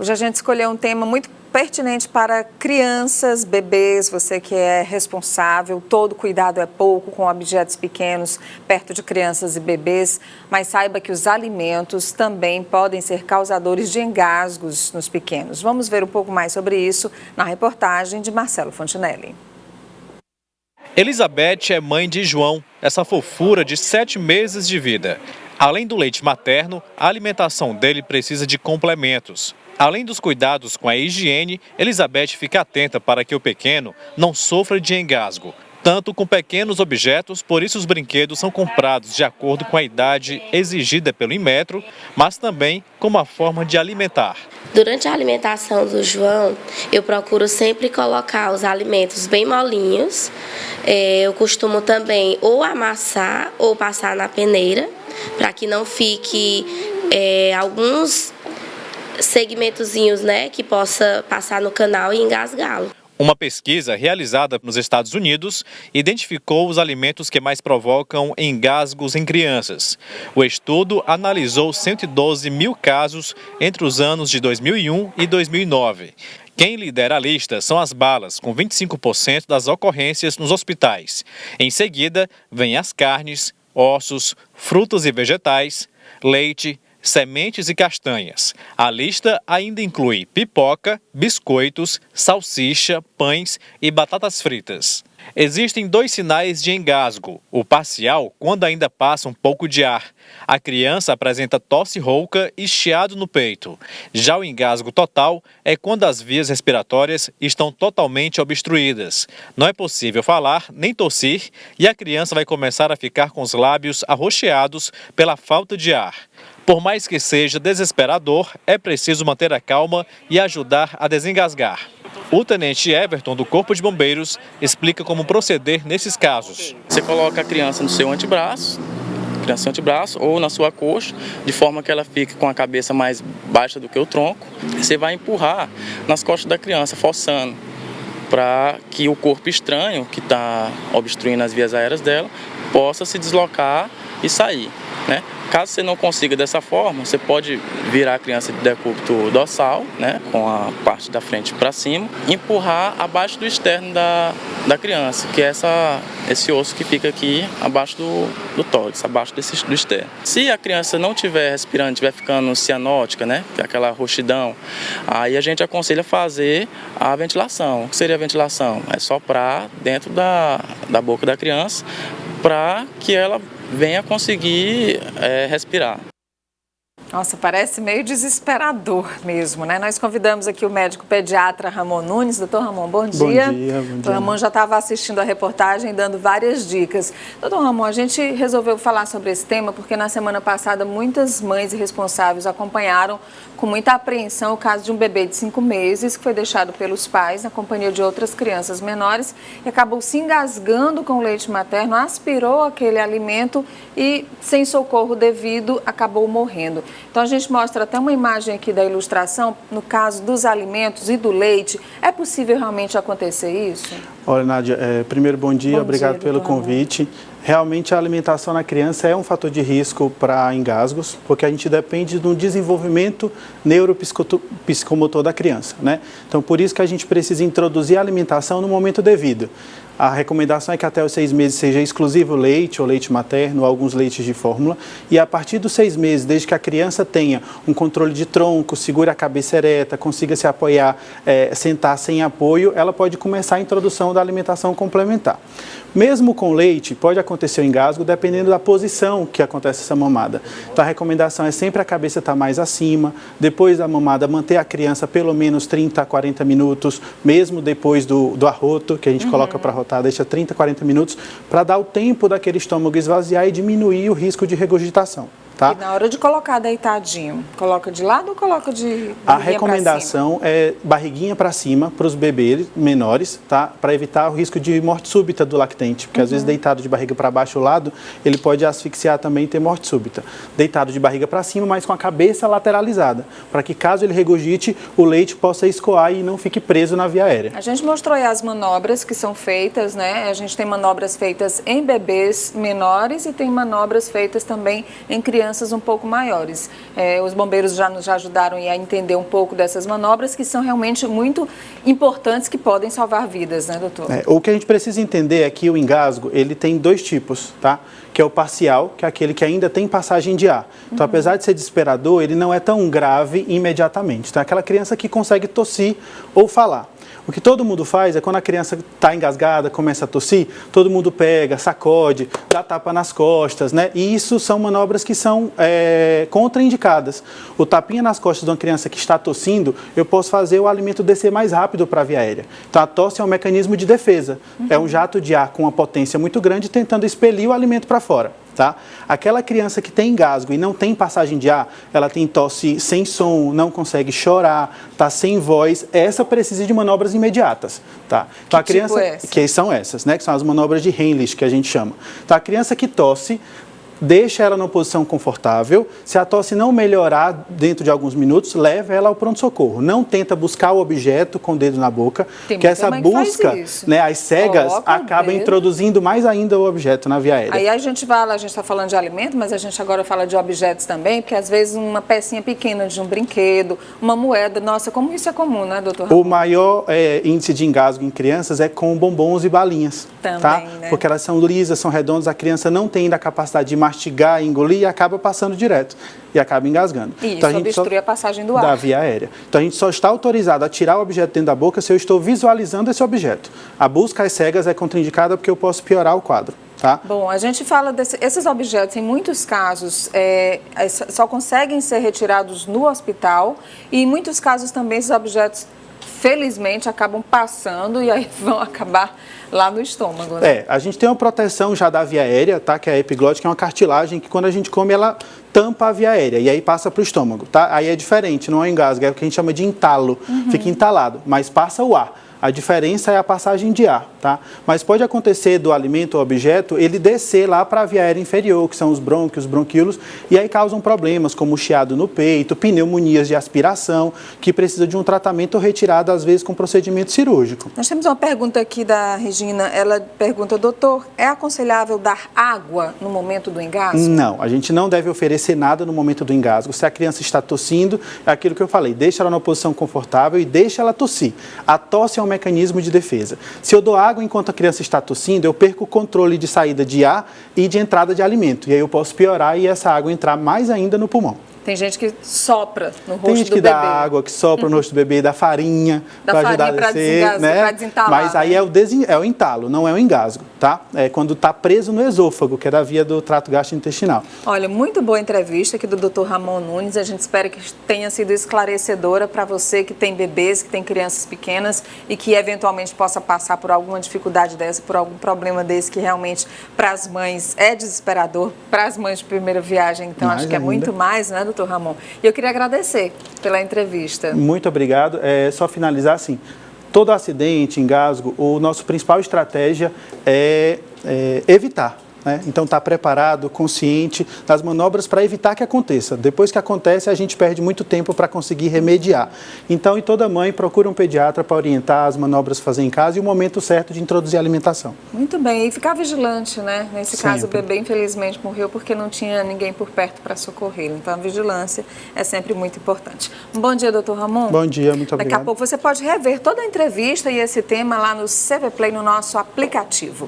Hoje a gente escolheu um tema muito pertinente para crianças, bebês, você que é responsável, todo cuidado é pouco com objetos pequenos perto de crianças e bebês, mas saiba que os alimentos também podem ser causadores de engasgos nos pequenos. Vamos ver um pouco mais sobre isso na reportagem de Marcelo Fontinelli. Elizabeth é mãe de João, essa fofura de 7 meses de vida. Além do leite materno, a alimentação dele precisa de complementos. Além dos cuidados com a higiene, Elizabeth fica atenta para que o pequeno não sofra de engasgo. Tanto com pequenos objetos, por isso os brinquedos são comprados de acordo com a idade exigida pelo Inmetro, mas também como uma forma de alimentar. Durante a alimentação do João, eu procuro sempre colocar os alimentos bem molinhos. Eu costumo também ou amassar ou passar na peneira, para que não fique alguns segmentozinhos, que possa passar no canal e engasgá-lo. Uma pesquisa realizada nos Estados Unidos identificou os alimentos que mais provocam engasgos em crianças. O estudo analisou 112 mil casos entre os anos de 2001 e 2009. Quem lidera a lista são as balas, com 25% das ocorrências nos hospitais. Em seguida, vêm as carnes, ossos, frutas e vegetais, leite, sementes e castanhas. A lista ainda inclui pipoca, biscoitos, salsicha, pães e batatas fritas. Existem 2 sinais de engasgo. O parcial, quando ainda passa um pouco de ar. A criança apresenta tosse rouca e chiado no peito. Já o engasgo total é quando as vias respiratórias estão totalmente obstruídas. Não é possível falar nem tossir e a criança vai começar a ficar com os lábios arroxeados pela falta de ar. Por mais que seja desesperador, é preciso manter a calma e ajudar a desengasgar. O tenente Everton, do Corpo de Bombeiros, explica como proceder nesses casos. Você coloca a criança no seu antebraço ou na sua coxa, de forma que ela fique com a cabeça mais baixa do que o tronco. Você vai empurrar nas costas da criança, forçando, para que o corpo estranho, que está obstruindo as vias aéreas dela, possa se deslocar e sair, Caso você não consiga dessa forma, você pode virar a criança de decúbito dorsal, com a parte da frente para cima, e empurrar abaixo do externo da criança, que é esse osso que fica aqui abaixo do tórax, abaixo do externo. Se a criança não estiver respirando, estiver ficando cianótica, que é aquela roxidão, aí a gente aconselha fazer a ventilação. O que seria a ventilação? É soprar dentro da boca da criança para que ela venha conseguir respirar. Nossa, parece meio desesperador mesmo, Nós convidamos aqui o médico pediatra Ramon Nunes. Doutor Ramon, bom dia. Bom dia. Doutor Ramon já estava assistindo a reportagem, dando várias dicas. Doutor Ramon, a gente resolveu falar sobre esse tema porque na semana passada muitas mães e responsáveis acompanharam com muita apreensão o caso de um bebê de 5 meses que foi deixado pelos pais na companhia de outras crianças menores e acabou se engasgando com o leite materno, aspirou aquele alimento e, sem socorro devido, acabou morrendo. Então, a gente mostra até uma imagem aqui da ilustração, no caso dos alimentos e do leite. É possível realmente acontecer isso? Olha, Nádia, primeiro bom dia, obrigado pelo convite. Realmente a alimentação na criança é um fator de risco para engasgos, porque a gente depende do desenvolvimento neuropsicomotor da criança, Então, por isso que a gente precisa introduzir a alimentação no momento devido. A recomendação é que até os 6 meses seja exclusivo leite ou leite materno, ou alguns leites de fórmula. E a partir dos 6 meses, desde que a criança tenha um controle de tronco, segure a cabeça ereta, consiga se apoiar, sentar sem apoio, ela pode começar a introdução da alimentação complementar. Mesmo com leite, pode acontecer o engasgo dependendo da posição que acontece essa mamada. Então, a recomendação é sempre a cabeça estar mais acima, depois da mamada manter a criança pelo menos 30 a 40 minutos, mesmo depois do arroto, que a gente coloca para arrotar, deixa 30 a 40 minutos, para dar o tempo daquele estômago esvaziar e diminuir o risco de regurgitação. Tá? E na hora de colocar deitadinho, coloca de lado ou coloca de A recomendação é barriguinha para cima para os bebês menores, tá? Para evitar o risco de morte súbita do lactente, porque às vezes deitado de barriga para baixo o lado, ele pode asfixiar também e ter morte súbita. Deitado de barriga para cima, mas com a cabeça lateralizada, para que caso ele regurgite, o leite possa escoar e não fique preso na via aérea. A gente mostrou aí as manobras que são feitas, A gente tem manobras feitas em bebês menores e tem manobras feitas também em crianças crianças um pouco maiores. Os bombeiros já nos ajudaram a entender um pouco dessas manobras que são realmente muito importantes, que podem salvar vidas, né, doutor? O que a gente precisa entender é que o engasgo, ele tem dois tipos, tá? Que é o parcial, que é aquele que ainda tem passagem de ar. Então, apesar de ser desesperador, ele não é tão grave imediatamente. Então, é aquela criança que consegue tossir ou falar. O que todo mundo faz é quando a criança está engasgada, começa a tossir, todo mundo pega, sacode, dá tapa nas costas, né? E isso são manobras que são contraindicadas. O tapinha nas costas de uma criança que está tossindo, eu posso fazer o alimento descer mais rápido para a via aérea. Então, a tosse é um mecanismo de defesa. É um jato de ar com uma potência muito grande tentando expelir o alimento para fora. Tá? Aquela criança que tem engasgo e não tem passagem de ar, ela tem tosse sem som, não consegue chorar, está sem voz, essa precisa de manobras imediatas. Tá? Então, a criança, que são essas, né? Que são as manobras de Heimlich, que a gente chama. Então, a criança que tosse, deixa ela numa posição confortável. Se a tosse não melhorar dentro de alguns minutos, leva ela ao pronto-socorro. Não tenta buscar o objeto com o dedo na boca, que essa busca, né, as cegas, acaba introduzindo mais ainda o objeto na via aérea. Aí a gente está falando de alimento, mas a gente agora fala de objetos também, porque às vezes uma pecinha pequena de um brinquedo, uma moeda, nossa, como isso é comum, né, doutor Ramon? O maior índice de engasgo em crianças é com bombons e balinhas. Também, tá? né? Porque elas são lisas, são redondas, a criança não tem ainda a capacidade de mastigar, engolir e acaba passando direto e acaba engasgando. Isso, então, obstrui a passagem do ar. Da via aérea. Então a gente só está autorizado a tirar o objeto dentro da boca se eu estou visualizando esse objeto. A busca às cegas é contraindicada porque eu posso piorar o quadro. Tá? Bom, a gente fala desses objetos, em muitos casos, só conseguem ser retirados no hospital e em muitos casos também esses objetos, felizmente, acabam passando e aí vão acabar lá no estômago, né? A gente tem uma proteção já da via aérea, tá? Que é a epiglote, que é uma cartilagem que quando a gente come, ela tampa a via aérea e aí passa para o estômago, tá? Aí é diferente, não é um engasgo, é o que a gente chama de entalo, fica entalado, mas passa o ar. A diferença é a passagem de ar, tá? Mas pode acontecer do alimento ou objeto ele descer lá para a via aérea inferior, que são os brônquios, bronquíolos, e aí causam problemas como chiado no peito, pneumonias de aspiração, que precisa de um tratamento retirado, às vezes, com procedimento cirúrgico. Nós temos uma pergunta aqui da Regina, ela pergunta, doutor, é aconselhável dar água no momento do engasgo? Não, a gente não deve oferecer nada no momento do engasgo. Se a criança está tossindo, é aquilo que eu falei, deixa ela numa posição confortável e deixa ela tossir. A tosse é um mecanismo de defesa. Se eu dou água enquanto a criança está tossindo, eu perco o controle de saída de ar e de entrada de alimento. E aí eu posso piorar e essa água entrar mais ainda no pulmão. Tem gente que sopra no rosto do bebê. Tem gente que dá água, que sopra no rosto do bebê, dá farinha para ajudar a descer, né? Pra desentalar, mas aí é o entalo, não é o engasgo, tá? É quando está preso no esôfago, que é da via do trato gastrointestinal. Olha, muito boa entrevista aqui do Dr. Ramon Nunes. A gente espera que tenha sido esclarecedora para você que tem bebês, que tem crianças pequenas e que eventualmente possa passar por alguma dificuldade dessa, por algum problema desse que realmente para as mães é desesperador, para as mães de primeira viagem, então acho que é muito mais, né, doutor Ramon? E eu queria agradecer pela entrevista. Muito obrigado. Só finalizar assim, todo acidente, engasgo, a nossa principal estratégia é evitar. Né? Então, estar preparado, consciente das manobras para evitar que aconteça. Depois que acontece, a gente perde muito tempo para conseguir remediar. Então, e toda mãe procura um pediatra para orientar as manobras a fazer em casa e o momento certo de introduzir a alimentação. Muito bem. E ficar vigilante, né? Nesse Sempre. caso, o bebê, infelizmente, morreu porque não tinha ninguém por perto para socorrê-lo. Então, a vigilância é sempre muito importante. Um bom dia, doutor Ramon. Bom dia, muito obrigado. Daqui a pouco você pode rever toda a entrevista e esse tema lá no CV Play, no nosso aplicativo.